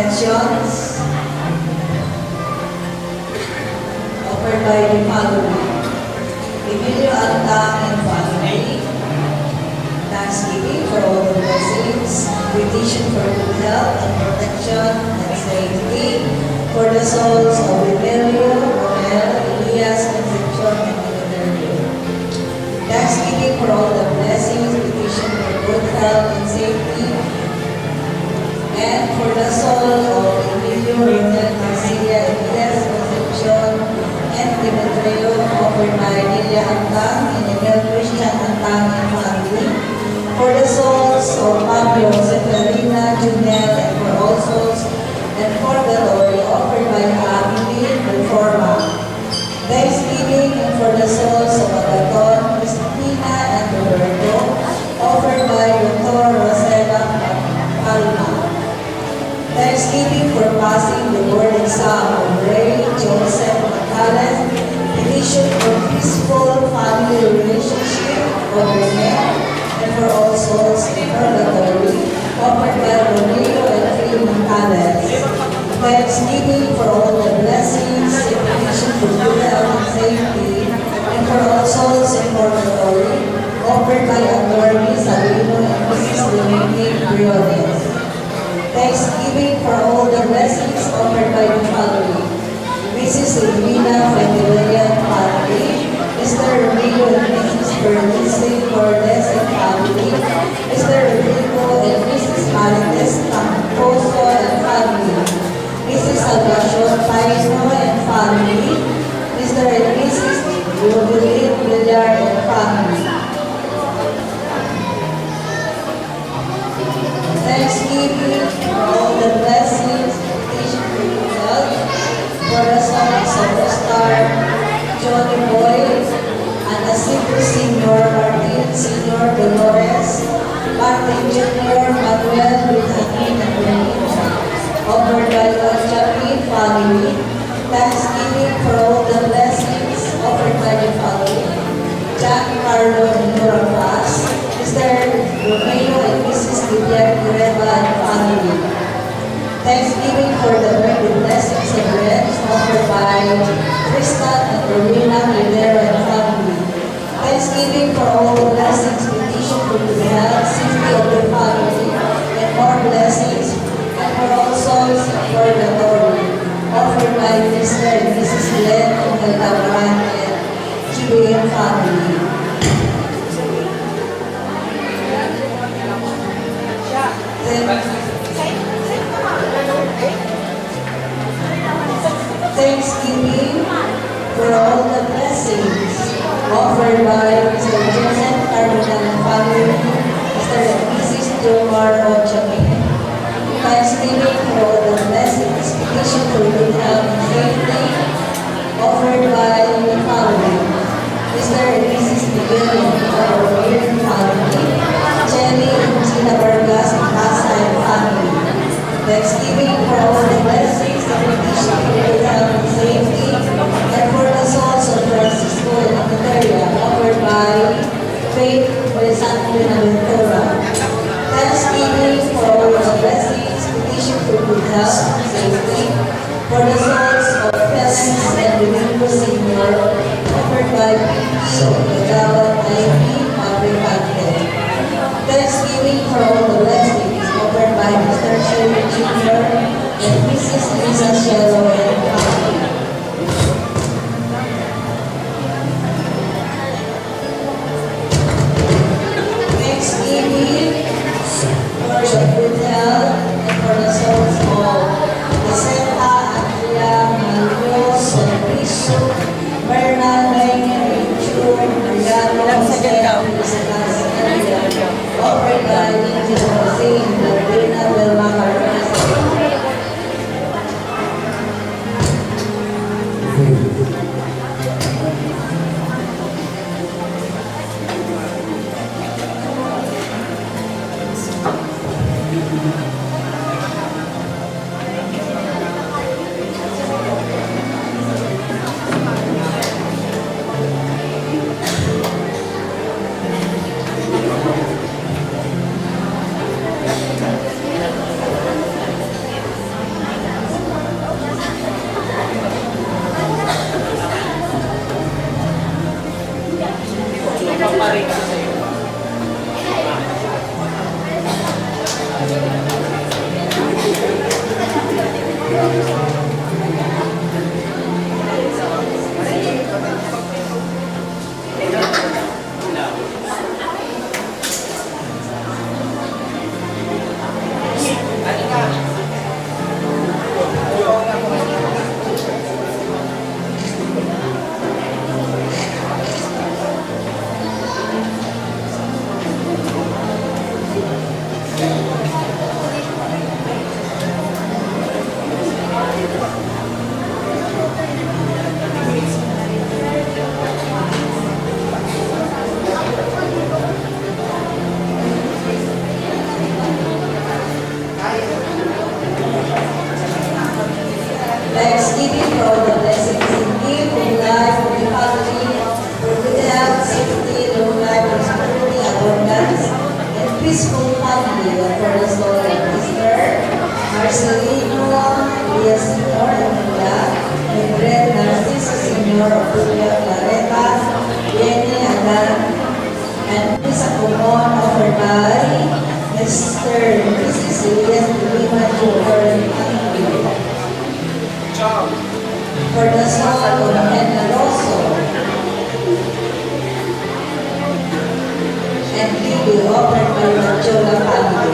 intentions offered by the following: Emilio Antang and family, thanksgiving for all the blessings, petition for good health and protection and safety for the souls of Emilio, Romel, Elias, Concepcion, and Emilio. Thanksgiving for all the blessings, petition for good health and safety, and for the soul of Emilio, Romel, Marcia, Elias, Concepcion, and Demetrio, offered by Lilia Antang and Emil Christian Antang and family, for the souls of Pablo, Severina, Junel, and for all souls, and for the glory offered by Abby, Reforma. Thanksgiving and for the souls of Agaton, Cristina, and Roberto, offered by Dr. Rosela Palma. Thanksgiving for passing the board exam of Ray Joseph Macallan, petition for peaceful family relationship of Rene, and for all souls in purgatory, offered by Romeo and Phil Macallan. Thanksgiving for all the blessings, petition for good health and safety, and for all souls in purgatory, offered by Attorney Salino and Mrs. Dominique Briones. Thanksgiving for all the blessings offered by the following: Mrs. Elvina Federian family, Mr. Romeo and Mrs. Bernice Cordes and family, Mr. Rodrigo and Mrs. Marites Tamposo and family, Mrs. Salvacion Paino and family, Mr. and Mrs. Jubilin Villar and family. Thanksgiving for all the blessings, petition for good health, for the sons of the star, Johnny Boy, Anacito Sr., Martin Sr., Dolores, Martin Jr., Manuel, Brittany, and Benito, offered by the Chapin family. Thanksgiving for all the blessings offered by the following: Giancarlo and Nora Paz, Mr. Romeo and Mrs. Lydia Cureva and family. Thanksgiving for the birthday blessings and rents offered by Tristan and Romina Rivera and family. Thanksgiving for all the blessings, petition for good health, safety of the family, and more blessings, and for all souls for the Lord, offered by Mr. and Mrs. Glenn and Heldaman and GBN family. Thanksgiving for all the blessings offered by Mr. Joseph Cardinal and family, Mr. and Mrs. Jomar Ochamin. Thanksgiving for all the blessings, petition for good health and safety, offered by the following: Mr. and Mrs. Miguel and our family, Jenny and Gina Vargas and Casa and family. Thanksgiving for all the blessings, petition for good health and safety, and for the souls of Francisco and Amelia, offered by Faith Alessandro Naventura. Thanksgiving for all the blessings, petition for good health and safety, for the souls of Felix and Domingo Sr., offered by P.P. Gawad I.P. Fabricante. Thanksgiving for all the blessings offered by Mr. Sherry Jr. and Mrs. Lisa Cielo and family. Thanksgiving for the good health and for the souls of Vicenta, Andrea, Mario, Servicio, Bernal, Rainier, Richard, Mariano, offered by Lindsay Jose and Lorena Belma Carrasco. pa rin ito sa iyo. Thanksgiving for all the blessings in gift, in life, for the family, for good health, safety, long life, prosperity, abundance, and peaceful family. And for the soul of Mr. Marcelino, Elias Sr. and Mila, Mildred Narciso Sr. of Julia Clareta, Jenny Adan, and Miss Acomon of Hermari, Mr. and Mrs. Elias Lima Jr. and family. For the soul of Henna Rosso and Lily offered by the Jola family.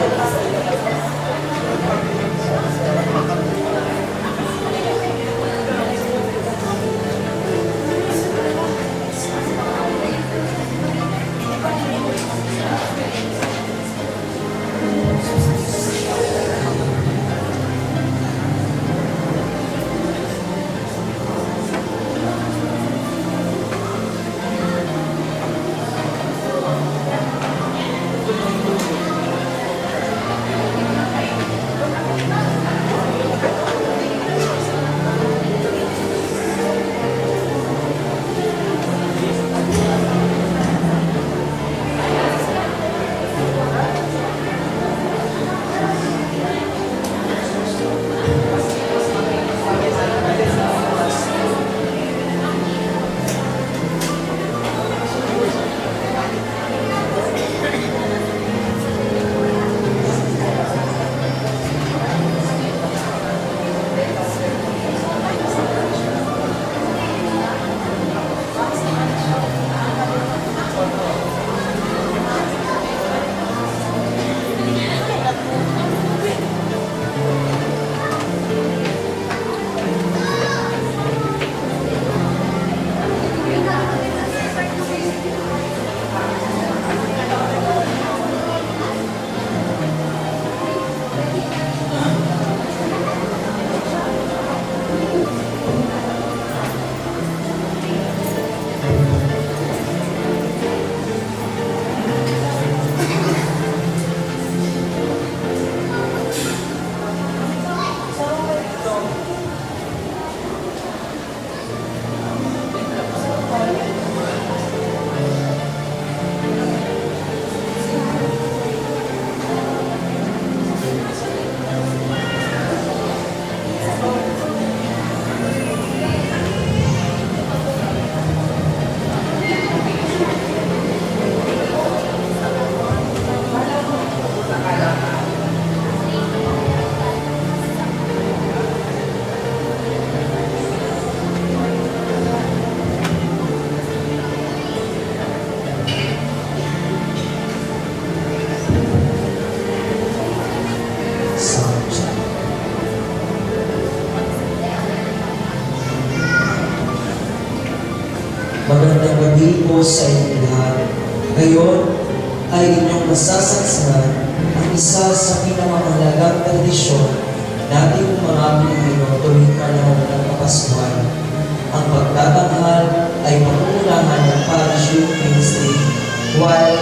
Magandang gabi po sa inyong lahat. Ngayon ay inyong masasaksihan ang isa sa pinakamahalagang tradisyon nating mga Pilipino tuwing panahon ng Kapaskuhan. Ang pagtatanghal ay pangungunahan ng Parish Youth Ministry while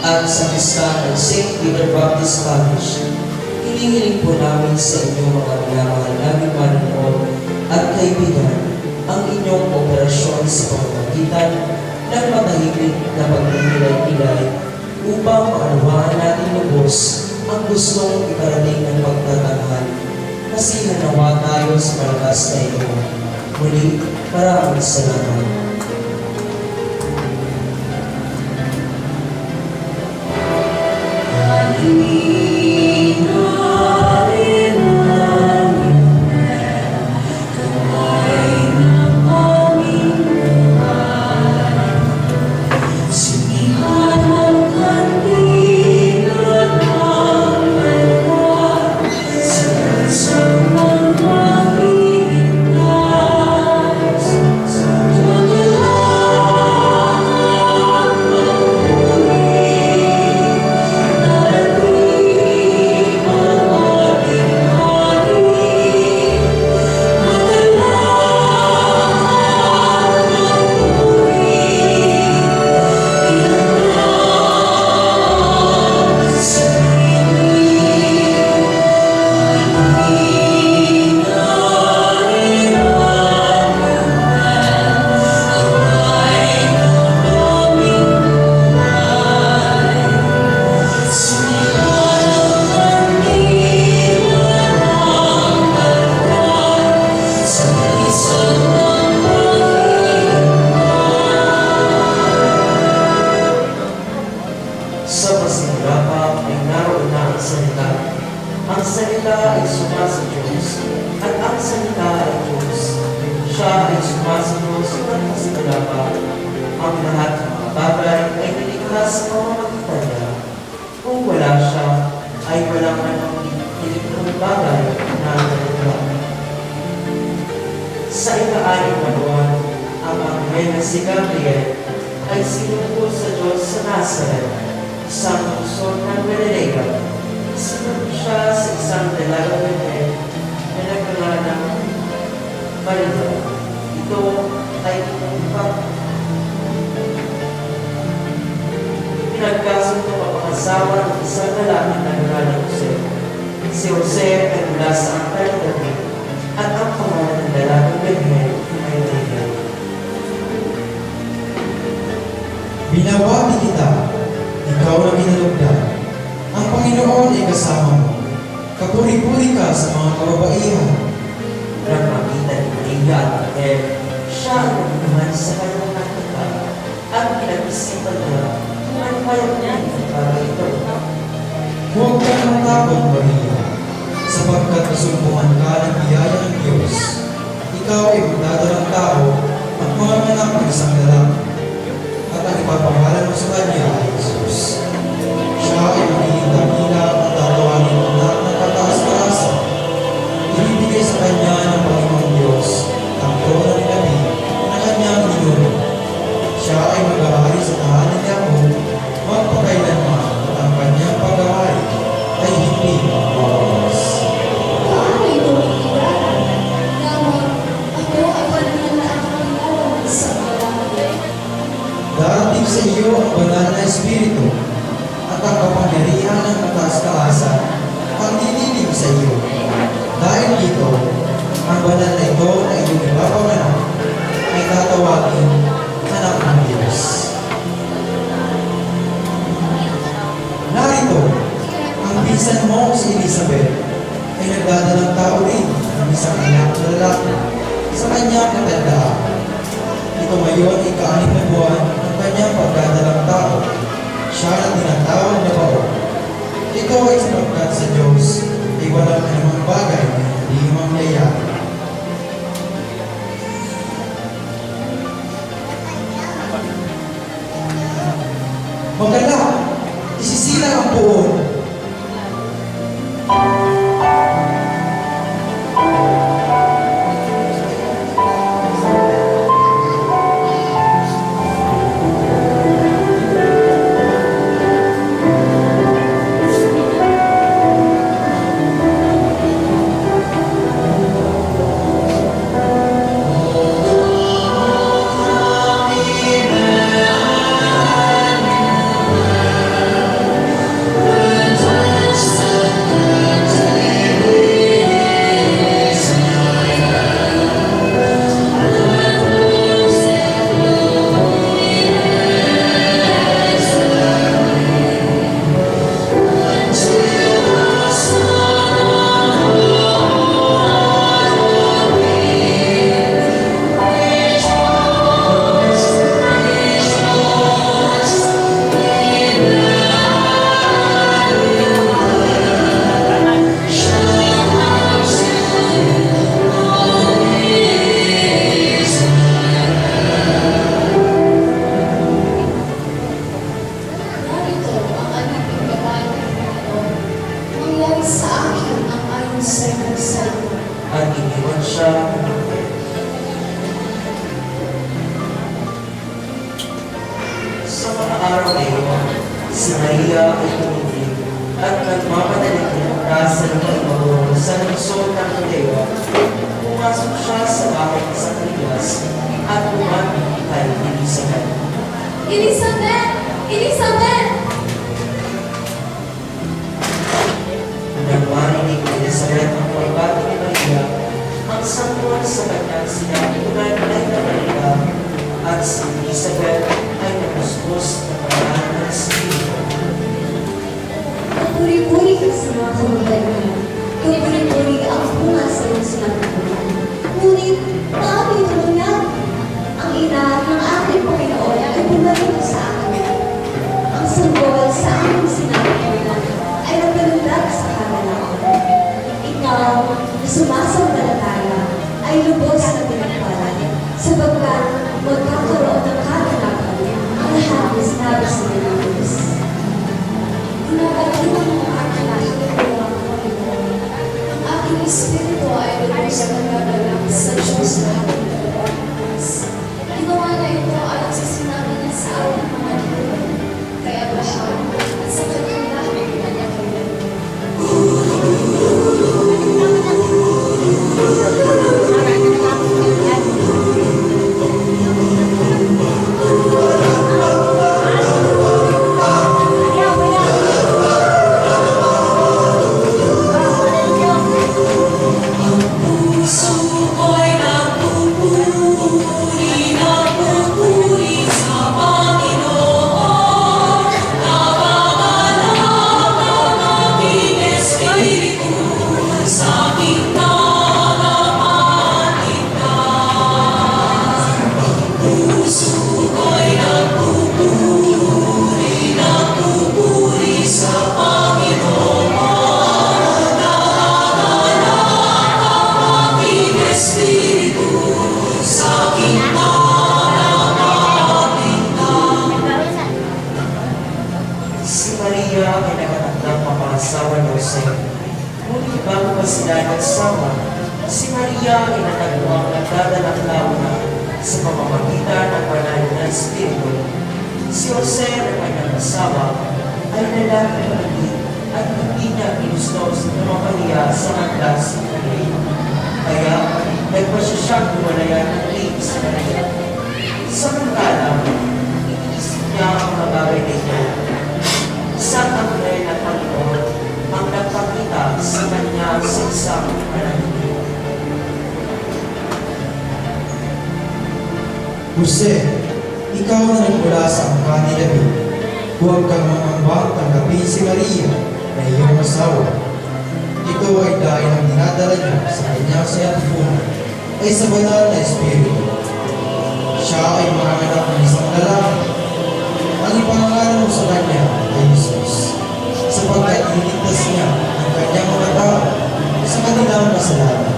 at sa pista ng St. Peter Baptist Parish. Hinihiling po namin sa inyong mga minamahal naming manonood at kaibigan ang inyong operasyon sa pamamagitan ng matahimik na pagpipilay-pilay upang maunawaan natin lubos ang gustong iparating ng pagtatanghal. Nasihanawa tayo sa malakas na ito. Muli, maraming salamat. lahat ng mga bagay ay nilikha sa pamamagitan niya. Kung wala siya, ay walang anong nilikhang bagay na nilikha. Sa ika-anim na buwan, ang anghel na si Gabriel ay sinugo sa Diyos sa Nazareth, isang lungsod ng Galilea. Sinugo siya sa isang dalagang bebé na nagpangalang Maria. Ito ay pinagkasundo kapangasawa ng isang lalaki na nangalang Jose. Si Jose ay mula sa angkan ng David, at ang pangalan ng dalagang bebé ay Maria. Binabati kita, ikaw na binalugdan. Ang Panginoon ay kasama mo. Kapuri-puri ka sa mga kababaihan. Nang makita ni Maria at Angel, siya ang nagnaman sa kanyang nakita at pinag-isipan niya kung ano kaya niya para ito. Huwag kang matakot, Maria, sapagkat nasumbungan ka ng biyaya ng Diyos. Ikaw ay magdadalang tao at mga anak ng isang lalaki. At ang ipapangalan mo sa kanya ay Jesus. Siya ay magiging dakila at tatawagin ng anak ng kataas-taasan. Ibibigay sa kanya ng Panginoong Diyos ang trono ni David na kanyang ninuno. Siya ay mag-ahari sa tahanan ni Jacob magpakailanman at ang kanyang pag-ahari ay hindi mawawalas. Paano ito makikilala? Lamang ako ay pananalaan ng lawan sa mga langit. Darating sa iyo ang banal na Espiritu at ang kapangyarihan ng kataas-taasan ang dinidig sa iyo. Dahil dito, ang banal na ito na iyong ipapanganak ay tatawagin anak ng Diyos. Narito, ang pinsan mo si Elizabeth ay nagdadalang tao rin ng isang anak na lalaki sa kanyang katandaan. Ito ngayon ay ka-anim na buwan ng kanyang pagdadalang tao. Siya na tinatawag na bao. Ito ay sapagkat sa Diyos ay walang anumang bagay na hindi mangyayari. Magalak! Isisilang ang puon. Narito ang aliping babae ng Panginoon. Mangyari sa akin ang ayon sa iyong salita. At iniwan siya ng angel. Sa mga araw na iyon, si Maria ay tumigil at nagmamadaling pumunta sa lumang mabuo sa lungsod ng Judea. Pumasok siya sa bahay ni Zacarias at umaming kay Elizabeth. Elizabeth! Elizabeth! Nang marinig ni Elizabeth ang pagbati ni Maria, ang sangkuhan sa kanyang sinapunan ay nabalita at si Elizabeth ay napuspos ng pangalan ng Espiritu. Kapuri-puri ka sa mga kamagalian. Kapuri-puri ang bunga sa iyong sinapunan. Ngunit, paano ito nangyari? Ang ina ng aking Panginoon ay bumalik sa akin. Ang sanggol sa aming sinapunan ay nagdalundag sa kanalaon. Ikaw, na sumasambalataya, ay lubos na pinagpalan, sapagkat magkakaroon ng kaganapan mga asawa ng Jose. Ngunit bago pa sila nagsama, si Maria ay natagpuang nagdadalang launa sa pamamagitan ng banal na Espiritu. Si Jose na kanyang asawa ay lalaki maliit at hindi niya ginusto si Maria sa kanila si Maria. Kaya nagpasya siyang lumalayan ng ring sa Maria. Samantalang, iniisip niya ang mga bagay na ito. Isang anghel ng Panginoon ang nagpakita sa kanya sa isang panahon. Jose, ikaw na nagmula sa angka ni David. Huwag kang mangambang tanggapin si Maria na iyong asawa. Ito ay dahil ang dinadala niya sa kanyang sayang-punan ay sa banal na Espiritu. Siya ay manganganak ng isang lalaki. Ang ipangalan mo sa kanya ay Jesus, sapagkat iniligtas niya ang kanyang mga tao sa kanilang kasalanan.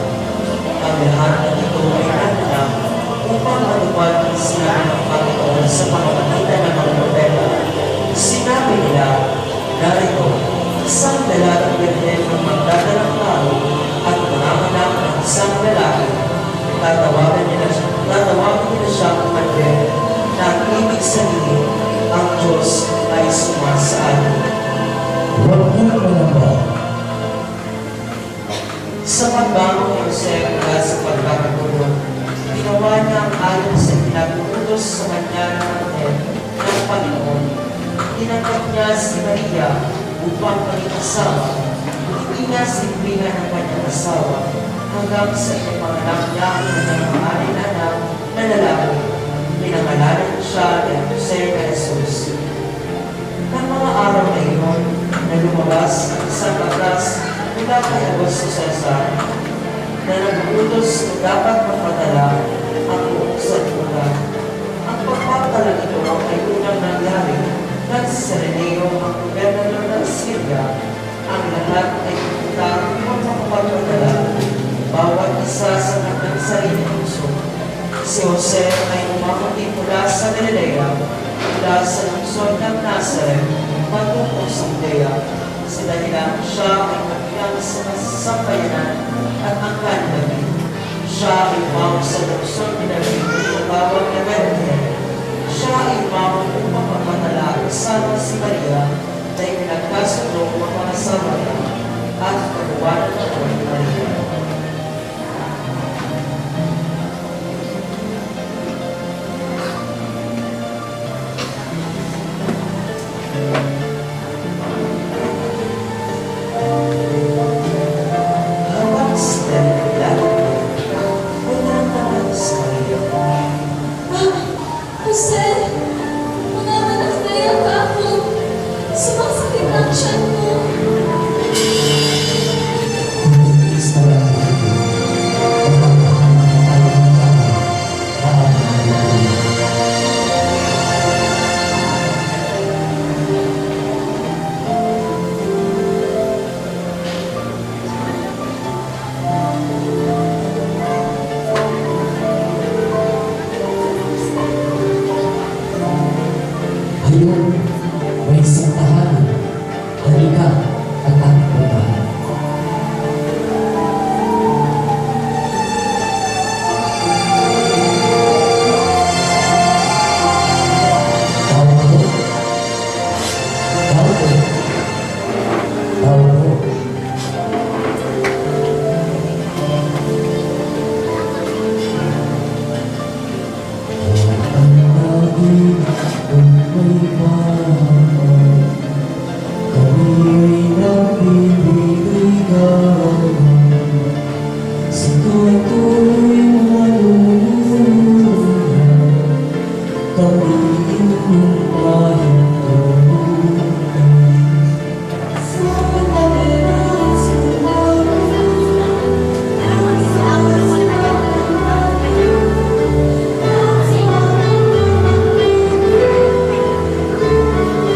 Ang lahat ng ito ay nananap upang matupad ang sinabi ng Panginoon sa pamamagitan ng mga propeta. Sinabi nila, narito, isang lalaking birhen ng magdadalang tao at manganganak ng isang lalaki. Tatawagin nila siyang Emmanuel, na ang ibig sabihin, ang Diyos ay sumasaalin. Huwag kang mangamba. Sa pagbangon ni Jose mula sa pagkakatulog, ginawa niya ang ayon sa pinag-utos sa kanya ng anghel ng Panginoon. Tinanggap niya si Maria upang maging asawa. Hindi niya sinipingan ng kanyang asawa hanggang sa ipanganak niya ang kanyang pangalan na anak na lalaki. Pinangalanan siya ni Jose na Jesus. Nang mga araw na iyon, na lumabas ang isang batas mula kay Augusto Cesar na nag-utos na dapat magpadala ang buong sanlibutan. Ang pagpapatala nito ay unang nangyari nang si Sereneo ang gobernador ng Syria. Ang lahat ay pupunta upang makapagpadala, bawat isa sa kanyang sariling puso. Si Jose ay umakuti mula sa Galilea, mula sa lungsod ng Nazareth, patungo sa Judea. Sa dahilan siya ay magbilang sa masasampayanan at ang kanilagin. Siya ay umawag sa lungsod ni David na tawag na Bethlehem. Siya ay umawag upang magpadala kasama si Maria na ipinagkasundo ng mga Samaria at kaluwanan ng ni Maria. Habang sila naglalakad, may naramdaman si Maria. Jose, manganganak na yata ako. Sumasakit ang tiyan mo. Ayun, may isang tahanan. Halika at ating puntahan. Tao ko. Tao ko. Tao ko. Ang naging kung may mahal, kami ay nagbibigay. Sa tuloy maluluyan, kami inyong mahintuluyan. Thank you.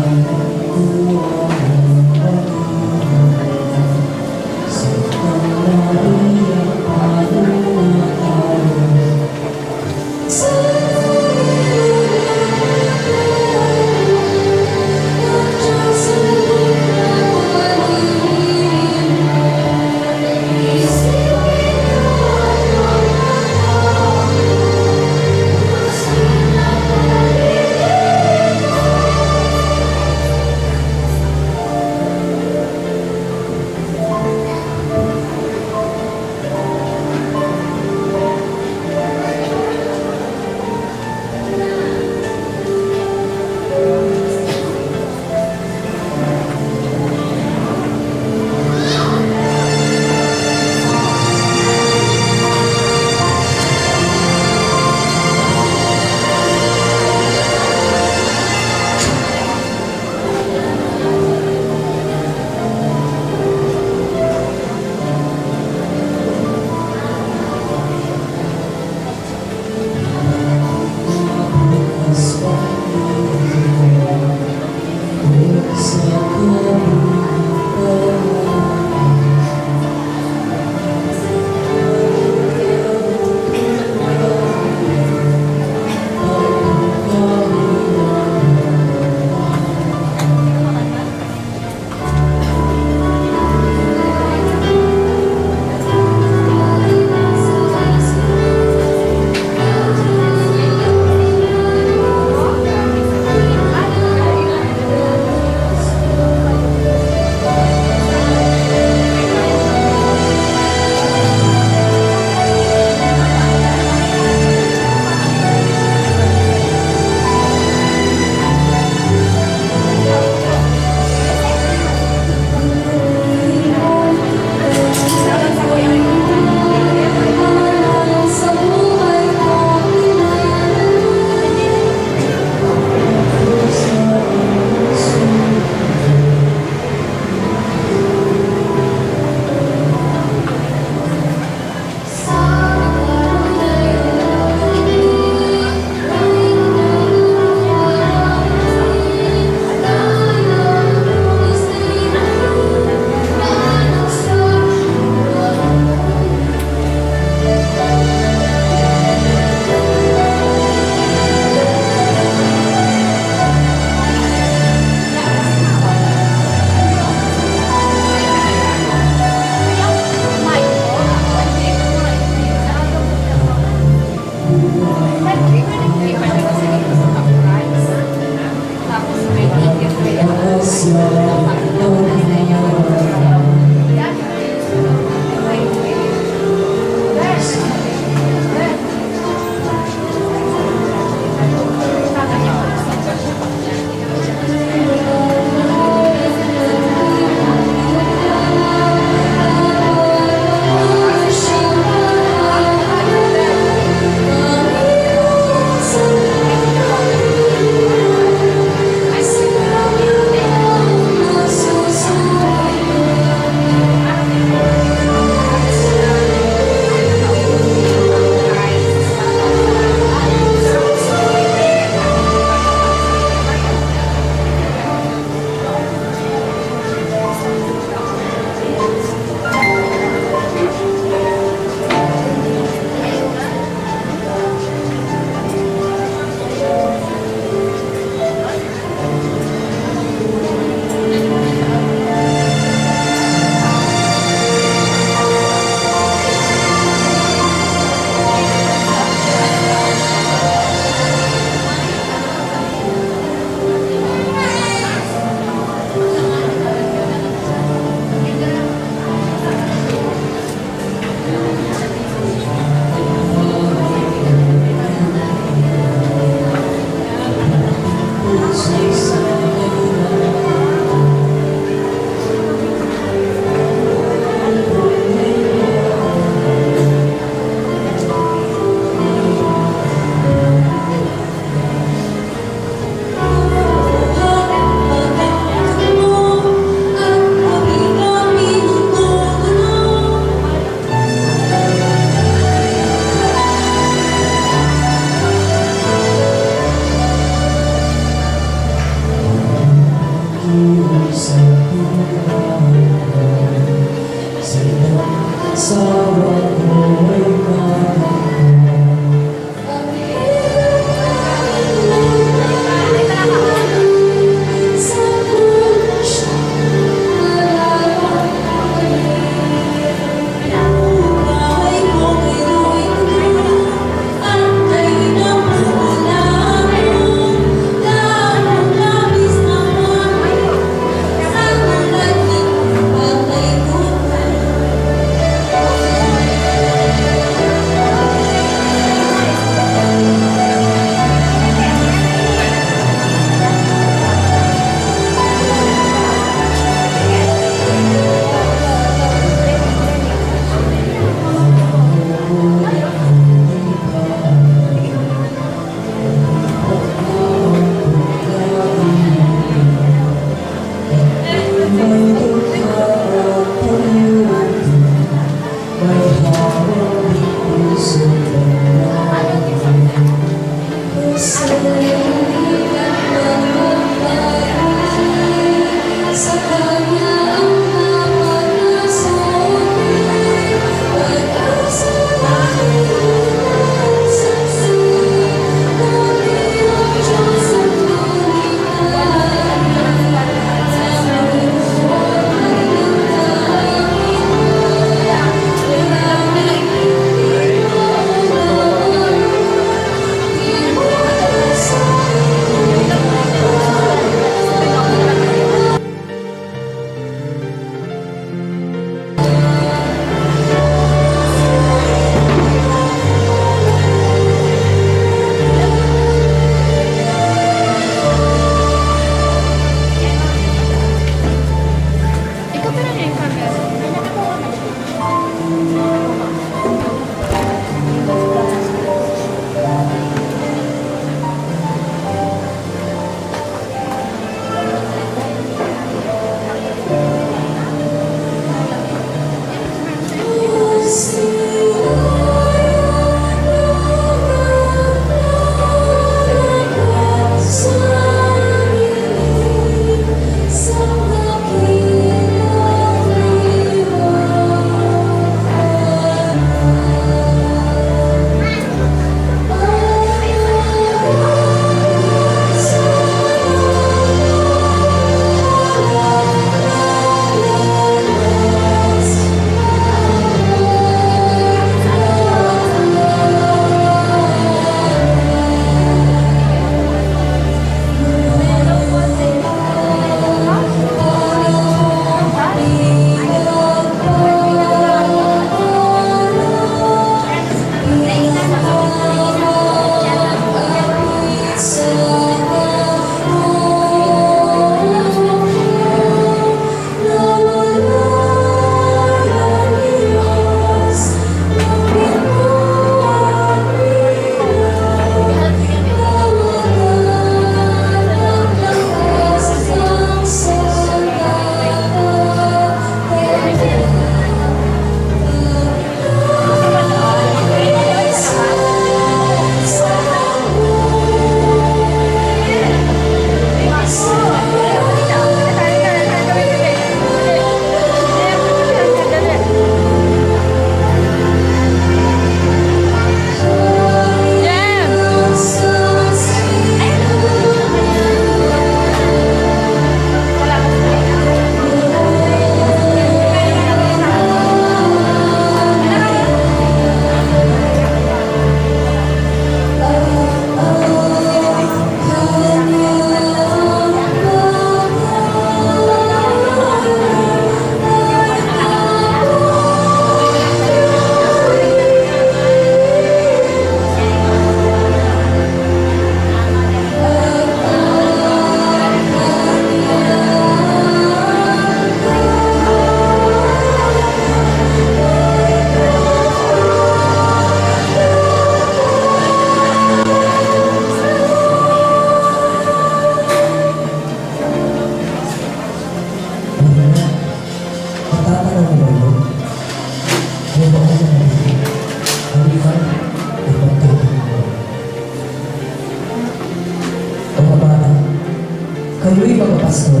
Kayo'y mga pastor,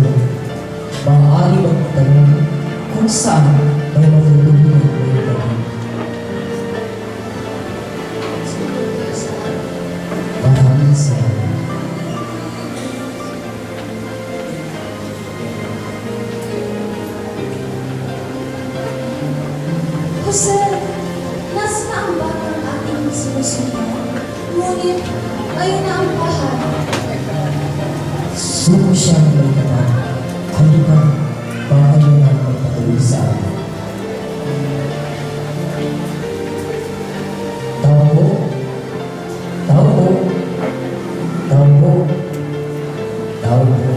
maaari magtanong kung saan may matutulungan kayo kami. Maraming salamat. Jose, nasa na ang batang ating sinusunod? Ngunit, ayun na ang bahay. Suko siyang may kapal. Halika, baka niyo na magpatuloy sa amin. Tao po. Tao po. Tao po. Tao po.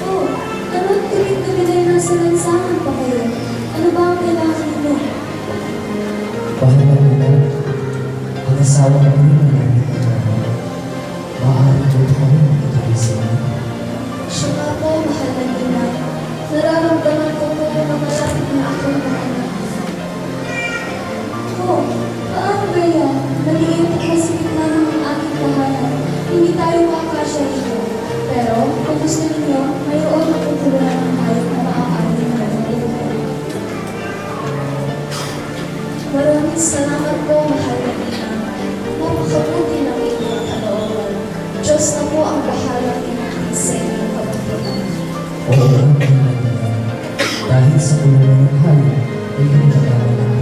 Oh, ano't tuwing-gabi na nasa lansangan pa kayo? Ano ba ang kailangan mo? Bahala mo na. Ang asawa ko rin na namin kailangan. Maaari po kami magpatuloy sa inyo. Siya nga po, mahal na ina. Nararamdaman ko po na malapit na akong maanak. Oh, paano ba yan? Maliit at masikip na ng aking tahanan. Hindi tayo makakasya dito. Pero, kung gusto ninyo, mayroon akong tulungan ng hayop na maaari na matulungan. Maraming salamat po, mahal na ina. Napakabuti ng inyong kalooban. Diyos na po ang bahalang inakin sa inyong kabutihan. Oo, ang kailangan. Dahil sa kulungan ng hayop, ay hindi kailangan ng